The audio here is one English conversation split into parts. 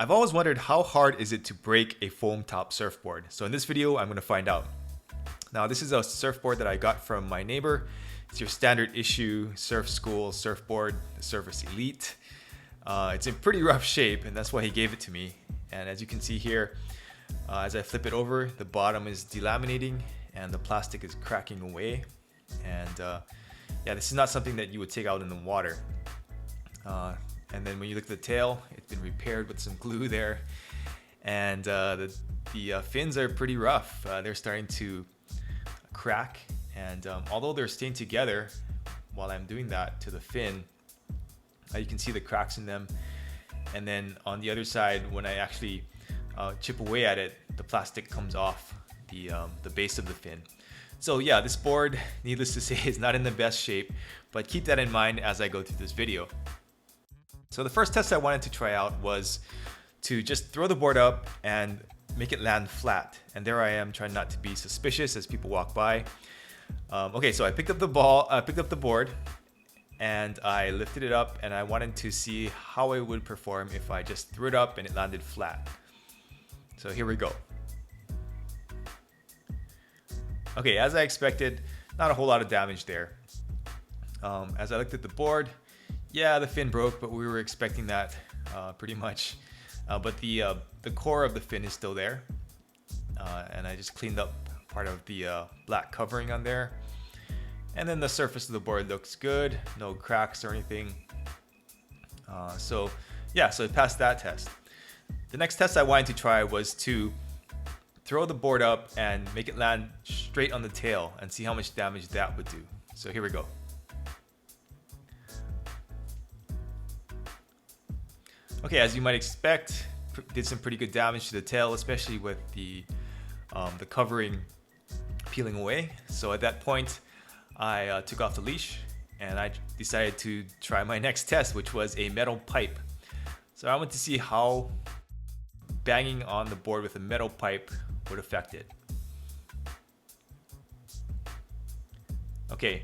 I've always wondered how hard is it to break a foam top surfboard. So in this video, I'm going to find out. Now this is a surfboard that I got from my neighbor. It's your standard issue surf school surfboard, the Surface Elite. It's in pretty rough shape and that's why he gave it to me. And as you can see here, as I flip it over, the bottom is delaminating and the plastic is cracking away. And yeah, this is not something that you would take out in the water. And then when you look at the tail, it's been repaired with some glue there. And the fins are pretty rough. They're starting to crack. And although they're staying together while I'm doing that to the fin, you can see the cracks in them. And then on the other side, when I actually chip away at it, the plastic comes off the base of the fin. So yeah, this board, needless to say, is not in the best shape, but keep that in mind as I go through this video. So the first test I wanted to try out was to just throw the board up and make it land flat. And there I am trying not to be suspicious as people walk by. Okay, so I picked up the board and I lifted it up and I wanted to see how it would perform if I just threw it up and it landed flat. So here we go. Okay, as I expected, not a whole lot of damage there. As I looked at the board, yeah, the fin broke, but we were expecting that pretty much. But the core of the fin is still there. And I just cleaned up part of the black covering on there. And then the surface of the board looks good. No cracks or anything. So yeah, so it passed that test. The next test I wanted to try was to throw the board up and make it land straight on the tail and see how much damage that would do. So here we go. Okay, as you might expect, did some pretty good damage to the tail, especially with the covering peeling away. So at that point, I took off the leash and I decided to try my next test, which was a metal pipe. So I wanted to see how banging on the board with a metal pipe would affect it. Okay,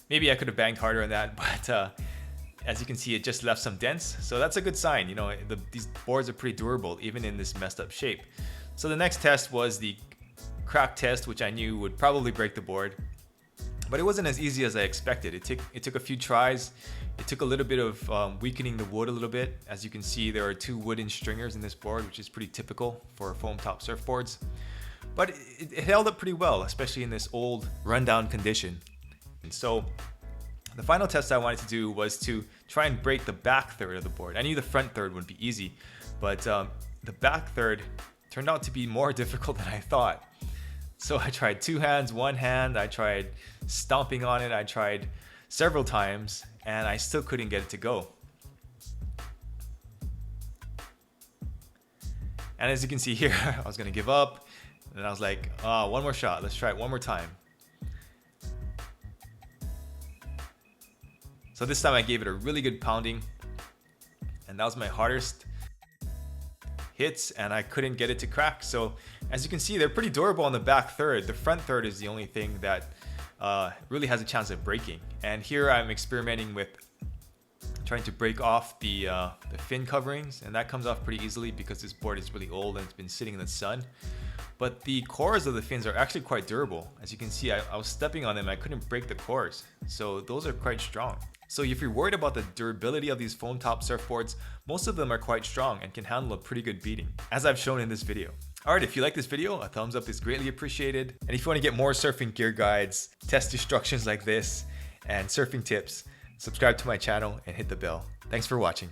maybe I could have banged harder on that, but as you can see, it just left some dents. So that's a good sign. You know, these boards are pretty durable, even in this messed up shape. So the next test was the crack test, which I knew would probably break the board. But it wasn't as easy as I expected. It took a few tries. It took a little bit of weakening the wood a little bit. As you can see, there are 2 wooden stringers in this board, which is pretty typical for foam top surfboards. But it held up pretty well, especially in this old rundown condition. And so the final test I wanted to do was to try and break the back third of the board. I knew the front third would be easy, but the back third turned out to be more difficult than I thought. So I tried 2 hands, 1 hand, I tried stomping on it, I tried several times, and I still couldn't get it to go. And as you can see here, I was gonna give up, and I was like, oh, one more shot, let's try it one more time. So this time I gave it a really good pounding, and that was my hardest hits, and I couldn't get it to crack. So as you can see, they're pretty durable on the back third. The front third is the only thing that really has a chance of breaking. And here I'm experimenting with trying to break off the fin coverings, and that comes off pretty easily because this board is really old and it's been sitting in the sun. But the cores of the fins are actually quite durable. As you can see, I was stepping on them, I couldn't break the cores. So those are quite strong. So if you're worried about the durability of these foam top surfboards, most of them are quite strong and can handle a pretty good beating, as I've shown in this video. Alright, if you like this video, a thumbs up is greatly appreciated. And if you want to get more surfing gear guides, test instructions like this, and surfing tips, subscribe to my channel and hit the bell. Thanks for watching.